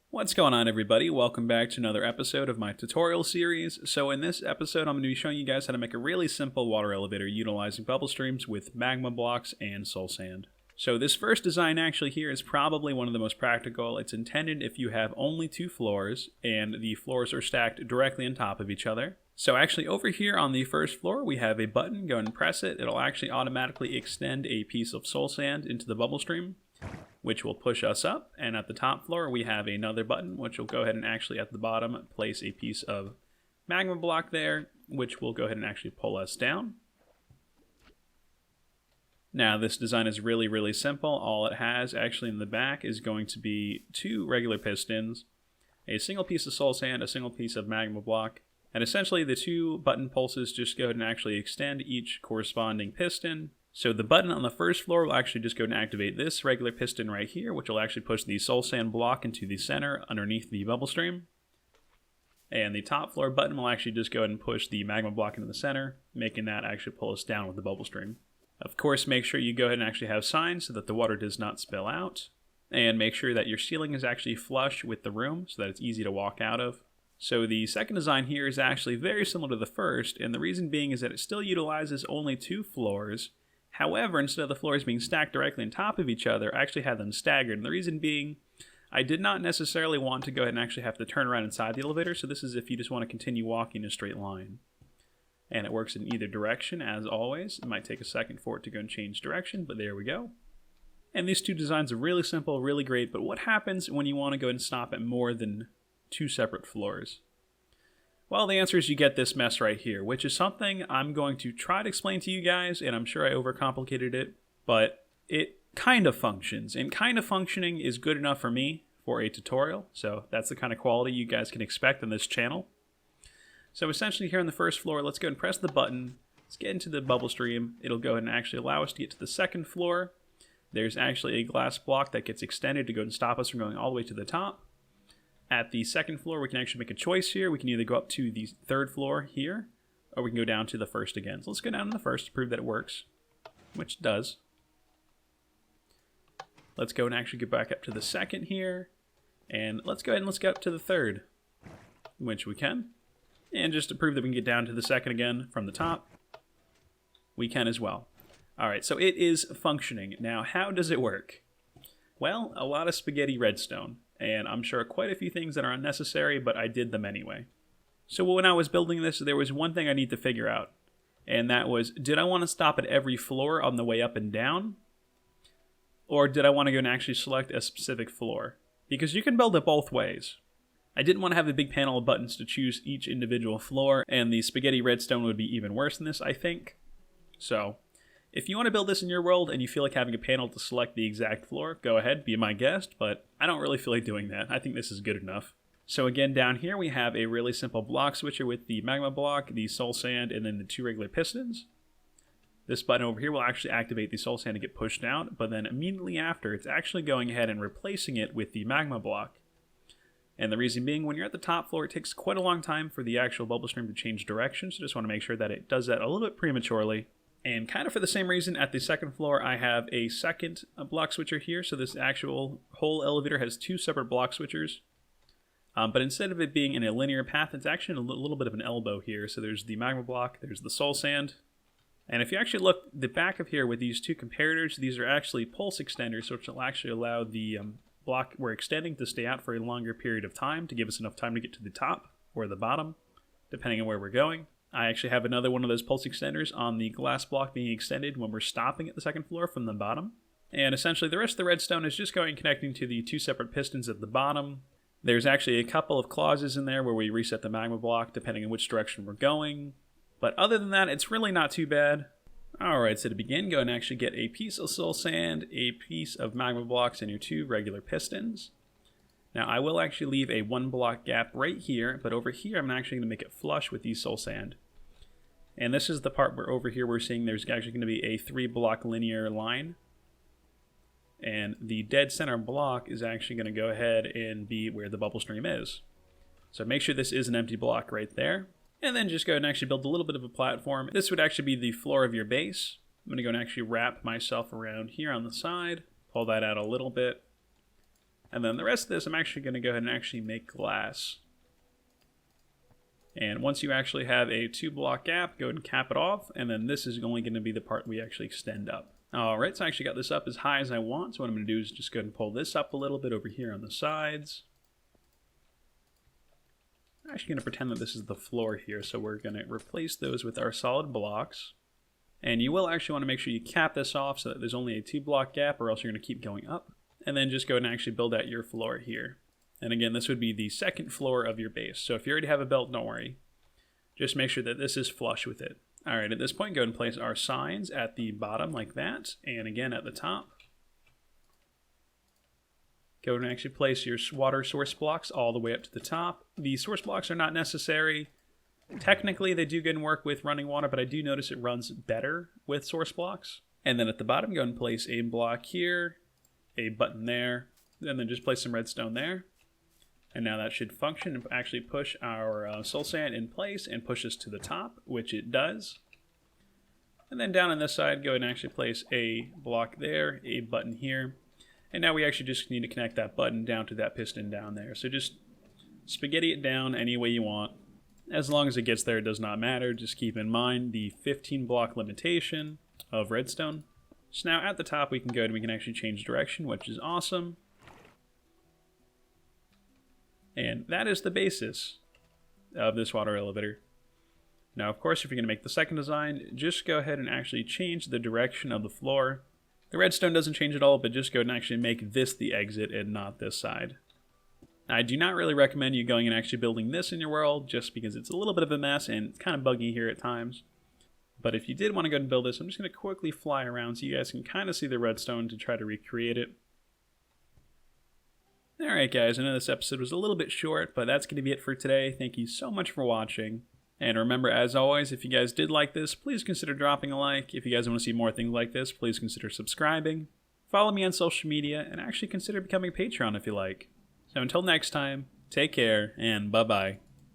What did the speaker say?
What's going on, everybody? Welcome back to another episode of my tutorial series. So in this episode, I'm going to be showing you guys how to make a really simple water elevator utilizing bubble streams with magma blocks and soul sand. So this first design actually here is probably one of the most practical. It's intended if you have only two floors and the floors are stacked directly on top of each other. So actually over here on the first floor, we have a button. Go ahead and press it. It'll actually automatically extend a piece of soul sand into the bubble stream, which will push us up. And at the top floor, we have another button, which will go ahead and actually at the bottom place a piece of magma block there, which will go ahead and actually pull us down. Now, this design is really simple. All it has actually in the back is going to be two regular pistons, a single piece of soul sand, a single piece of magma block, and essentially the two button pulses just go ahead and actually extend each corresponding piston. So the button on the first floor will actually just go and activate this regular piston right here, which will actually push the soul sand block into the center underneath the bubble stream. And the top floor button will actually just go ahead and push the magma block into the center, making that actually pull us down with the bubble stream. Of course, make sure you go ahead and actually have signs so that the water does not spill out. And make sure that your ceiling is actually flush with the room so that it's easy to walk out of. So the second design here is actually very similar to the first, and the reason being is that it still utilizes only two floors. However, instead of the floors being stacked directly on top of each other, I actually had them staggered. And the reason being, I did not necessarily want to go ahead and actually have to turn around inside the elevator. So this is if you just want to continue walking in a straight line. And it works in either direction, as always. It might take a second for it to go and change direction, but there we go. And these two designs are really simple, really great. But what happens when you want to go and stop at more than two separate floors? Well, the answer is you get this mess right here, which is something I'm going to try to explain to you guys, and I'm sure I overcomplicated it, but it kind of functions, and kind of functioning is good enough for me for a tutorial, so that's the kind of quality you guys can expect on this channel. So essentially here on the first floor, let's go and press the button, let's get into the bubble stream. It'll go ahead and actually allow us to get to the second floor. There's actually a glass block that gets extended to go and stop us from going all the way to the top. At the second floor, we can actually make a choice here. We can either go up to the third floor here, or we can go down to the first again. So let's go down to the first to prove that it works, which it does. Let's go and actually get back up to the second here, and let's go ahead and let's get up to the third, which we can. And just to prove that we can get down to the second again from the top, we can as well. All right, so it is functioning. Now, how does it work? Well, a lot of spaghetti redstone. And I'm sure quite a few things that are unnecessary, but I did them anyway. So when I was building this, there was one thing I need to figure out. And that was, did I want to stop at every floor on the way up and down? Or did I want to go and actually select a specific floor? Because you can build it both ways. I didn't want to have a big panel of buttons to choose each individual floor, and the spaghetti redstone would be even worse than this, I think. So, if you want to build this in your world and you feel like having a panel to select the exact floor, go ahead, be my guest, but I don't really feel like doing that. I think this is good enough. So again, down here we have a really simple block switcher with the magma block, the soul sand, and then the two regular pistons. This button over here will actually activate the soul sand to get pushed out, but then immediately after, it's actually going ahead and replacing it with the magma block. And the reason being, when you're at the top floor, it takes quite a long time for the actual bubble stream to change direction, so just want to make sure that it does that a little bit prematurely. And kind of for the same reason, at the second floor, I have a second block switcher here. So this actual whole elevator has two separate block switchers. But instead of it being in a linear path, it's actually in a little bit of an elbow here. So there's the magma block, there's the soul sand. And if you actually look the back of here with these two comparators, these are actually pulse extenders, which will actually allow the block we're extending to stay out for a longer period of time to give us enough time to get to the top or the bottom, depending on where we're going. I actually have another one of those pulse extenders on the glass block being extended when we're stopping at the second floor from the bottom. And essentially the rest of the redstone is just going connecting to the two separate pistons at the bottom. There's actually a couple of clauses in there where we reset the magma block depending on which direction we're going. But other than that, it's really not too bad. Alright, so to begin, go and actually get a piece of soul sand, a piece of magma blocks, and your two regular pistons. Now, I will actually leave a 1 block gap right here, but over here I'm actually going to make it flush with the soul sand. And this is the part where over here we're seeing there's actually going to be a 3 block linear line. And the dead center block is actually going to go ahead and be where the bubble stream is. So make sure this is an empty block right there. And then just go ahead and actually build a little bit of a platform. This would actually be the floor of your base. I'm going to go and actually wrap myself around here on the side. Pull that out a little bit. And then the rest of this, I'm actually going to go ahead and actually make glass. And once you actually have a 2-block gap, go ahead and cap it off. And then this is only going to be the part we actually extend up. Alright, so I actually got this up as high as I want. So what I'm going to do is just go ahead and pull this up a little bit over here on the sides. I'm actually going to pretend that this is the floor here. So we're going to replace those with our solid blocks. And you will actually want to make sure you cap this off so that there's only a 2-block gap, or else you're going to keep going up. And then just go ahead and actually build out your floor here. And again, this would be the second floor of your base. So if you already have a belt, don't worry. Just make sure that this is flush with it. Alright, at this point, go ahead and place our signs at the bottom like that. And again, at the top. Go ahead and actually place your water source blocks all the way up to the top. The source blocks are not necessary. Technically, they do good and work with running water, but I do notice it runs better with source blocks. And then at the bottom, go ahead and place a block here, a button there, and then just place some redstone there. And now that should function and actually push our soul sand in place and push us to the top, which it does. And then down on this side, go ahead and actually place a block there, a button here. And now we actually just need to connect that button down to that piston down there. So just spaghetti it down any way you want. As long as it gets there, it does not matter. Just keep in mind the 15-block limitation of redstone. So now at the top, we can go and we can actually change direction, which is awesome. And that is the basis of this water elevator. Now, of course, if you're going to make the second design, just go ahead and actually change the direction of the floor. The redstone doesn't change at all, but just go ahead and actually make this the exit and not this side. I do not really recommend you going and actually building this in your world, just because it's a little bit of a mess and it's kind of buggy here at times. But if you did want to go ahead and build this, I'm just going to quickly fly around so you guys can kind of see the redstone to try to recreate it. Alright guys, I know this episode was a little bit short, but that's going to be it for today. Thank you so much for watching. And remember, as always, if you guys did like this, please consider dropping a like. If you guys want to see more things like this, please consider subscribing. Follow me on social media, and actually consider becoming a Patreon if you like. So until next time, take care, and bye-bye.